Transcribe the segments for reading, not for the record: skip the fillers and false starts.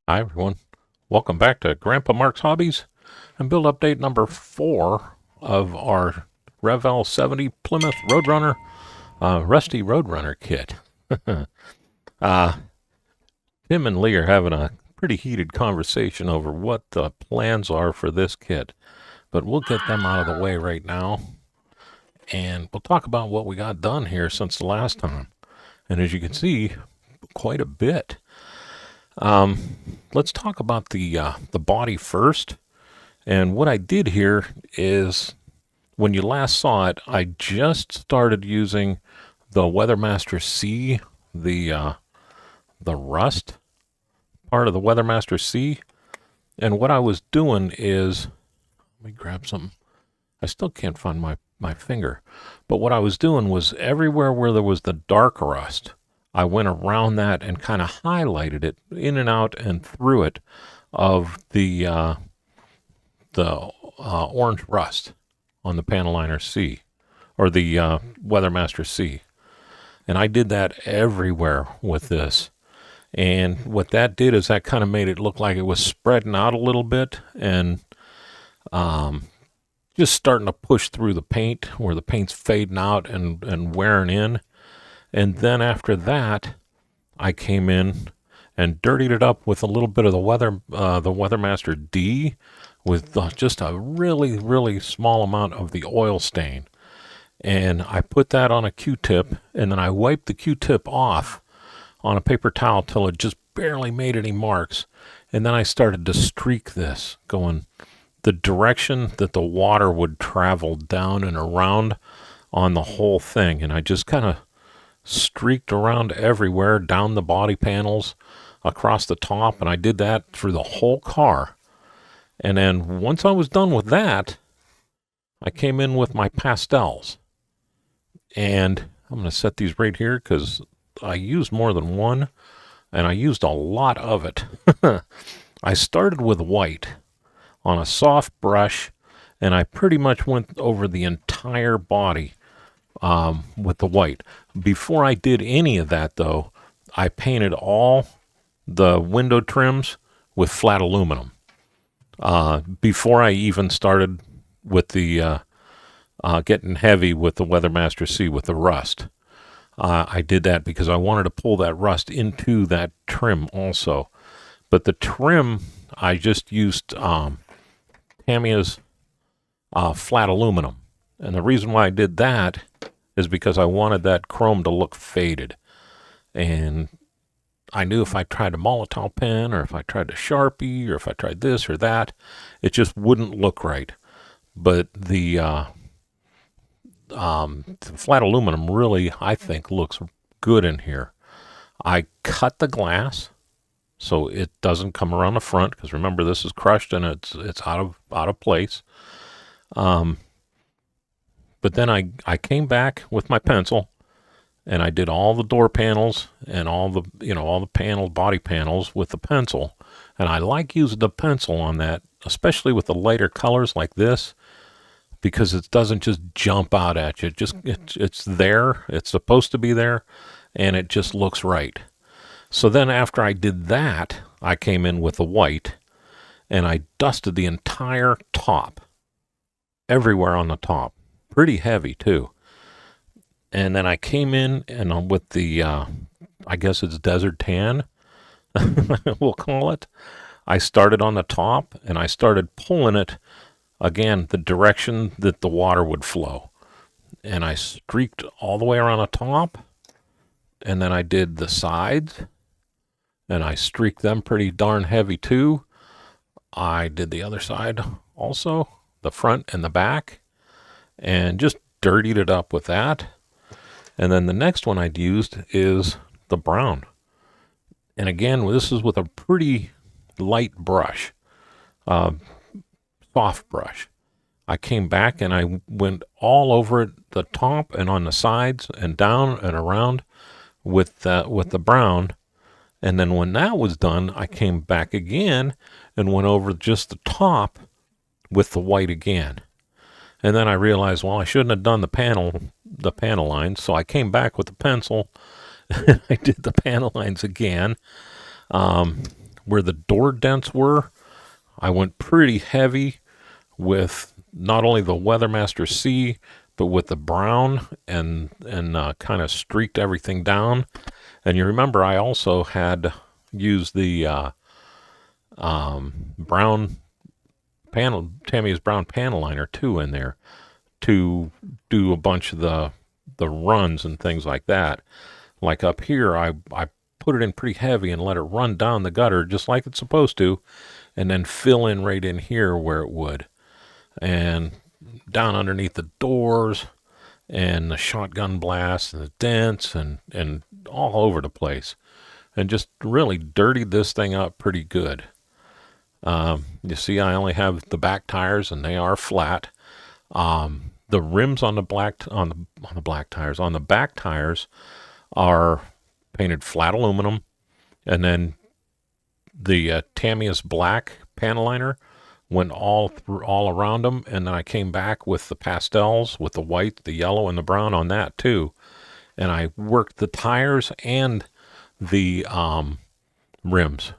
Hi, everyone. Welcome back to Grandpa Mark's Hobbies and build update number 4 of our Revell 70 Plymouth Roadrunner Rusty Roadrunner kit. uh, Tim and Lee are having a pretty heated conversation over what the plans are for this kit, but we'll get them out of the way right now, and we'll talk about what we got done here since the last time. And as you can see, quite a bit. Let's talk about the body first. And what I did here is, when you last saw it, I just started using the Weathermaster C, the rust part of the Weathermaster C. And what I was doing is, let me grab something. I still can't find my finger. But what I was doing was, everywhere where there was the dark rust, I went around that and kind of highlighted it in and out and through it of the orange rust on the panel liner C, or the Weathermaster C. And I did that everywhere with this. And what that did is that kind of made it look like it was spreading out a little bit and just starting to push through the paint, where the paint's fading out and wearing in. And then after that, I came in and dirtied it up with a little bit of the Weathermaster D, with just a really, really small amount of the oil stain. And I put that on a Q-tip, and then I wiped the Q-tip off on a paper towel till it just barely made any marks. And then I started to streak this, going the direction that the water would travel down and around on the whole thing. And I just kind of streaked around everywhere, down the body panels, across the top, and I did that through the whole car. And then once I was done with that, I came in with my pastels. And I'm going to set these right here because I used more than one, and I used a lot of it. I started with white on a soft brush, and I pretty much went over the entire body with the white. Before I did any of that, though, I painted all the window trims with flat aluminum. Before I even started with the getting heavy with the Weathermaster C with the rust. I did that because I wanted to pull that rust into that trim also. But the trim, I just used Tamiya's flat aluminum. And the reason why I did that is because I wanted that chrome to look faded. And I knew if I tried a Molotow pen, or if I tried a Sharpie, or if I tried this or that, it just wouldn't look right. But the flat aluminum really, I think, looks good in here. I cut the glass so it doesn't come around the front, because remember, this is crushed and it's out of place. But then I came back with my pencil, and I did all the door panels and all the body panels with the pencil. And I like using the pencil on that, especially with the lighter colors like this, because it doesn't just jump out at you. It's there. It's supposed to be there, and it just looks right. So then after I did that, I came in with the white, and I dusted the entire top, everywhere on the top. Pretty heavy, too. And then I came in and with the, I guess it's desert tan, we'll call it. I started on the top, and I started pulling it, again, the direction that the water would flow. And I streaked all the way around the top, and then I did the sides, and I streaked them pretty darn heavy, too. I did the other side also, the front and the back, and just dirtied it up with that. And then the next one I'd used is the brown. And again, this is with a pretty light brush, soft brush. I came back and I went all over it, the top and on the sides and down and around with the brown. And then when that was done, I came back again and went over just the top with the white again. And then I realized, well, I shouldn't have done the panel lines, so I came back with the pencil. I did the panel lines again, where the door dents were, I went pretty heavy with not only the Weathermaster C, but with the brown, and kind of streaked everything down. And you remember I also had used the brown panel, Tamiya's brown panel liner too in there to do a bunch of the runs and things like that. Like up here, I put it in pretty heavy and let it run down the gutter just like it's supposed to, and then fill in right in here where it would, and down underneath the doors and the shotgun blasts and the dents and all over the place, and just really dirtied this thing up pretty good. You see, I only have the back tires, and they are flat. The rims on the back tires are painted flat aluminum, and then the Tamiya's black panel liner went all around them, and then I came back with the pastels, with the white, the yellow, and the brown on that too, and I worked the tires and the rims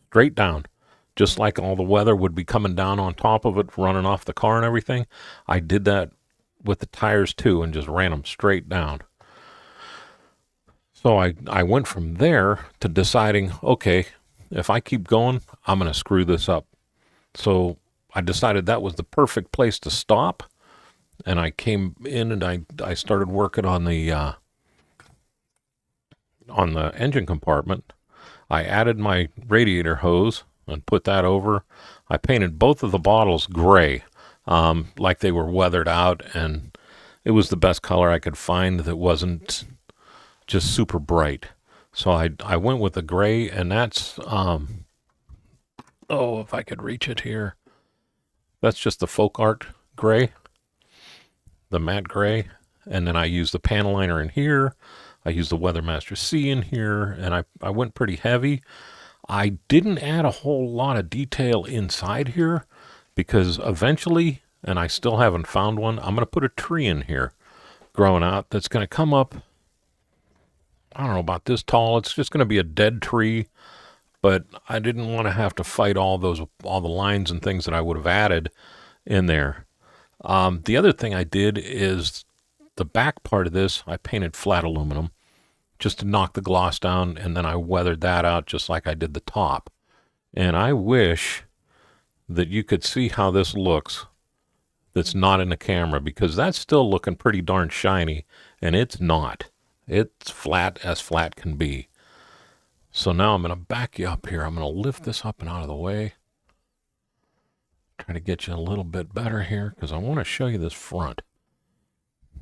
straight down, just like all the weather would be coming down on top of it, running off the car and everything. I did that with the tires too, and just ran them straight down. So I went from there to deciding, okay, if I keep going, I'm going to screw this up. So I decided that was the perfect place to stop, and I came in and I started working on the engine compartment. I added my radiator hose and put that over. I painted both of the bottles gray, like they were weathered out, and it was the best color I could find that wasn't just super bright. So I went with the gray, and that's, if I could reach it here. That's just the folk art gray, the matte gray. And then I used the panel liner in here. I used the Weathermaster C in here, and I went pretty heavy. I didn't add a whole lot of detail inside here because eventually, and I still haven't found one, I'm going to put a tree in here growing out that's going to come up, I don't know, about this tall. It's just going to be a dead tree, but I didn't want to have to fight all the lines and things that I would have added in there. The other thing I did is the back part of this, I painted flat aluminum just to knock the gloss down, and then I weathered that out just like I did the top. And I wish that you could see how this looks that's not in the camera, because that's still looking pretty darn shiny, and it's not. It's flat as flat can be. So now I'm going to back you up here. I'm going to lift this up and out of the way. Try to get you a little bit better here because I want to show you this front.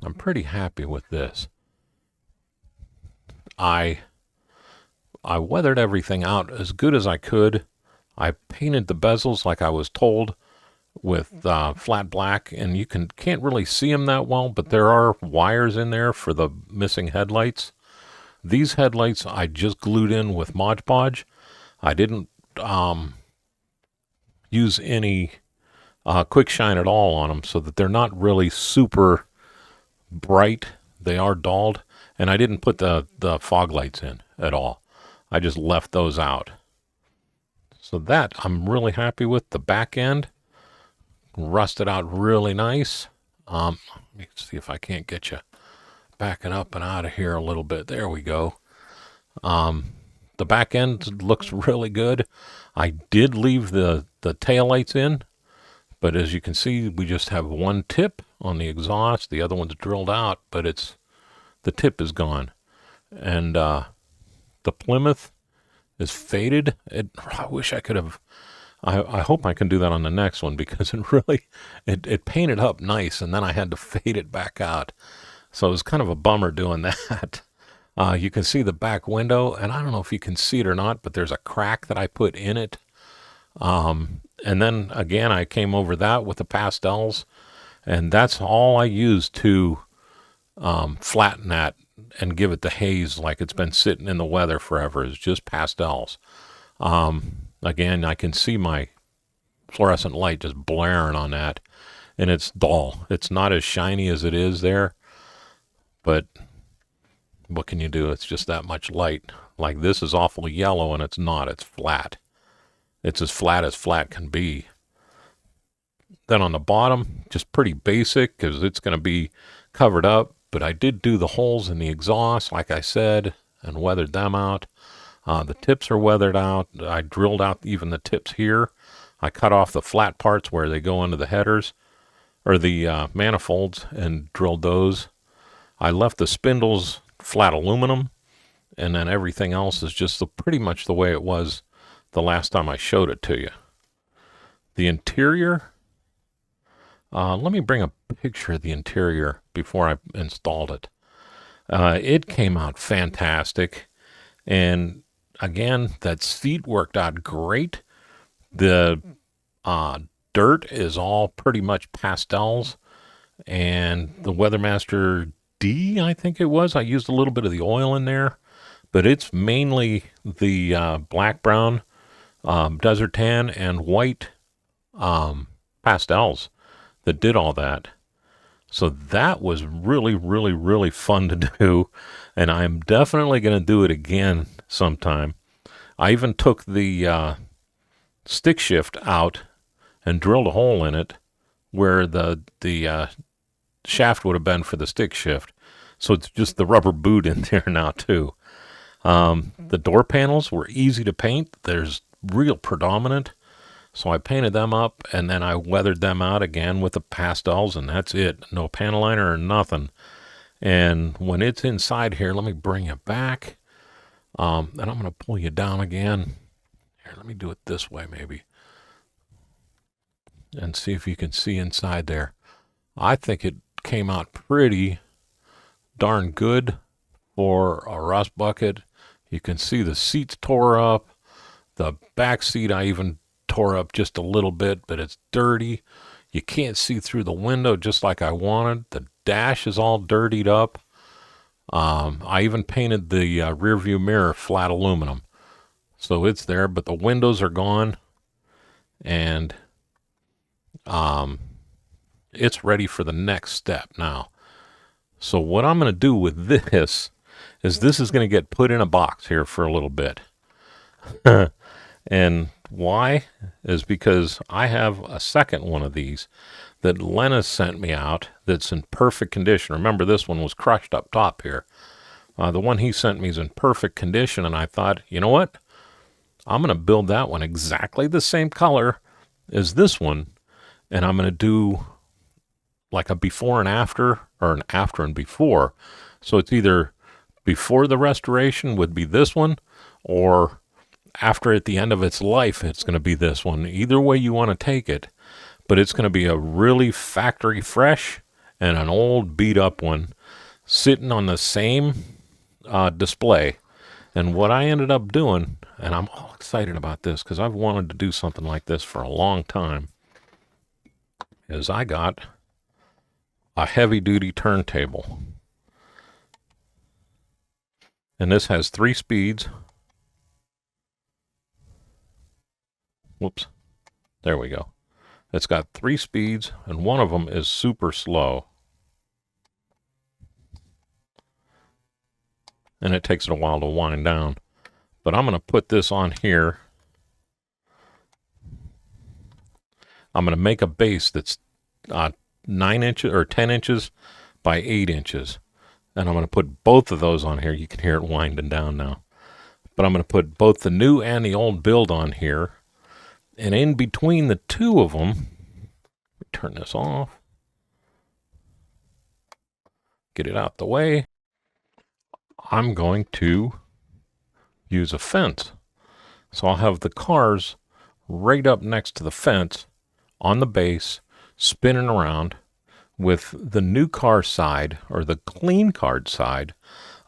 I'm pretty happy with this. I weathered everything out as good as I could. I painted the bezels like I was told with flat black, and you can't really see them that well, but there are wires in there for the missing headlights. These headlights I just glued in with Mod Podge. I didn't use any quick shine at all on them, so that they're not really super bright. They are dulled, and I didn't put the fog lights in at all. I just left those out. So that I'm really happy with. The back end rusted out really nice. Let me see if I can't get you backing up and out of here a little bit. There we go. The back end looks really good. I did leave the taillights in, but as you can see, we just have one tip on the exhaust. The other one's drilled out, but the tip is gone. And the Plymouth is faded. I wish I could have. I hope I can do that on the next one, because it painted up nice, and then I had to fade it back out. So it was kind of a bummer doing that. You can see the back window, and I don't know if you can see it or not, but there's a crack that I put in it. And then again, I came over that with the pastels, and that's all I used to flatten that and give it the haze like it's been sitting in the weather forever, is just pastels. Again, I can see my fluorescent light just blaring on that, and it's dull. It's not as shiny as it is there, but what can you do? It's just that much light. Like this is awful yellow, and it's not. It's flat. It's as flat can be. Then on the bottom, just pretty basic because it's going to be covered up. But I did do the holes in the exhaust, like I said, and weathered them out. The tips are weathered out. I drilled out even the tips here. I cut off the flat parts where they go into the headers or the manifolds and drilled those. I left the spindles flat aluminum, and then everything else is just pretty much the way it was the last time I showed it to you. The interior, let me bring a picture of the interior before I installed it. It came out fantastic, and again, that seat worked out great. The dirt is all pretty much pastels, and the Weathermaster D, I think it was, I used a little bit of the oil in there, but it's mainly the black, brown, desert tan, and white pastels that did all that. So that was really, really, really fun to do, and I'm definitely going to do it again sometime. I even took the stick shift out and drilled a hole in it where the shaft would have been for the stick shift. So it's just the rubber boot in there now too. The door panels were easy to paint. There's real predominant. So I painted them up, and then I weathered them out again with the pastels, and that's it. No panel liner or nothing. And when it's inside here, let me bring it back. And I'm going to pull you down again. Here, let me do it this way maybe. And see if you can see inside there. I think it came out pretty darn good for a rust bucket. You can see the seats tore up. The back seat I even tore up just a little bit, but it's dirty. You can't see through the window just like I wanted. The dash is all dirtied up. I even painted the rear view mirror flat aluminum. So it's there, but the windows are gone. And it's ready for the next step now. So what I'm going to do with this is going to get put in a box here for a little bit. And why? Is because I have a second one of these that Lena sent me out that's in perfect condition. Remember, this one was crushed up top here. The one he sent me is in perfect condition, and I thought, you know what? I'm going to build that one exactly the same color as this one, and I'm going to do like a before and after, or an after and before. So it's either before the restoration would be this one, or after at the end of its life, it's going to be this one. Either way you want to take it, but it's going to be a really factory fresh and an old beat up one sitting on the same display. And what I ended up doing, and I'm all excited about this because I've wanted to do something like this for a long time, is I got a heavy duty turntable. And this has 3 speeds. Whoops. There we go. It's got 3 speeds, and one of them is super slow. And it takes it a while to wind down. But I'm going to put this on here. I'm going to make a base that's 9 inches or 10 inches by 8 inches. And I'm going to put both of those on here. You can hear it winding down now. But I'm going to put both the new and the old build on here. And in between the two of them, let me turn this off. Get it out the way. I'm going to use a fence. So I'll have the cars right up next to the fence on the base, spinning around, with the new car side or the clean card side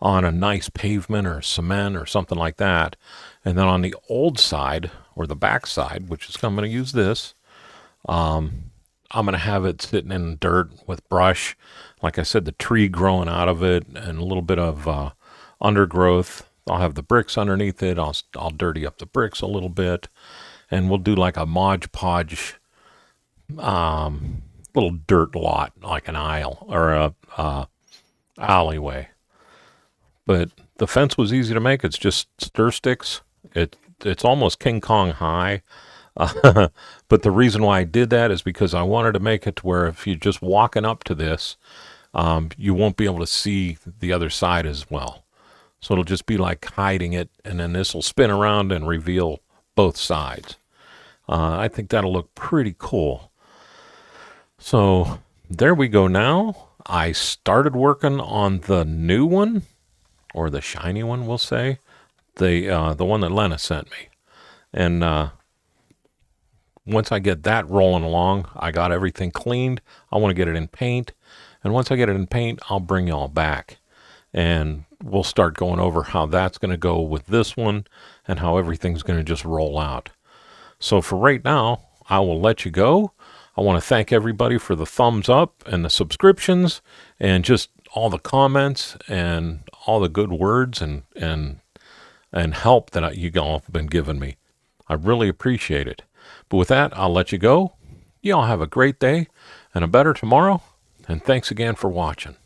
on a nice pavement or cement or something like that. And then on the old side or the back side, which is I'm going to use this, I'm going to have it sitting in dirt with brush. Like I said, the tree growing out of it and a little bit of undergrowth. I'll have the bricks underneath it. I'll dirty up the bricks a little bit. And we'll do like a Mod Podge little dirt lot, like an aisle or a alleyway. But the fence was easy to make. It's just stir sticks. It's it's almost King Kong high. But the reason why I did that is because I wanted to make it to where if you're just walking up to this, you won't be able to see the other side as well. So it'll just be like hiding it, and then this will spin around and reveal both sides. I think that'll look pretty cool. So there we go now. I started working on the new one, or the shiny one, we'll say, the one that Lena sent me. And once I get that rolling along, I got everything cleaned. I want to get it in paint. And once I get it in paint, I'll bring y'all back. And we'll start going over how that's going to go with this one and how everything's going to just roll out. So for right now, I will let you go. I want to thank everybody for the thumbs up and the subscriptions and just all the comments and all the good words and help that you all have been giving me. I really appreciate it. But with that, I'll let you go. You all have a great day and a better tomorrow. And thanks again for watching.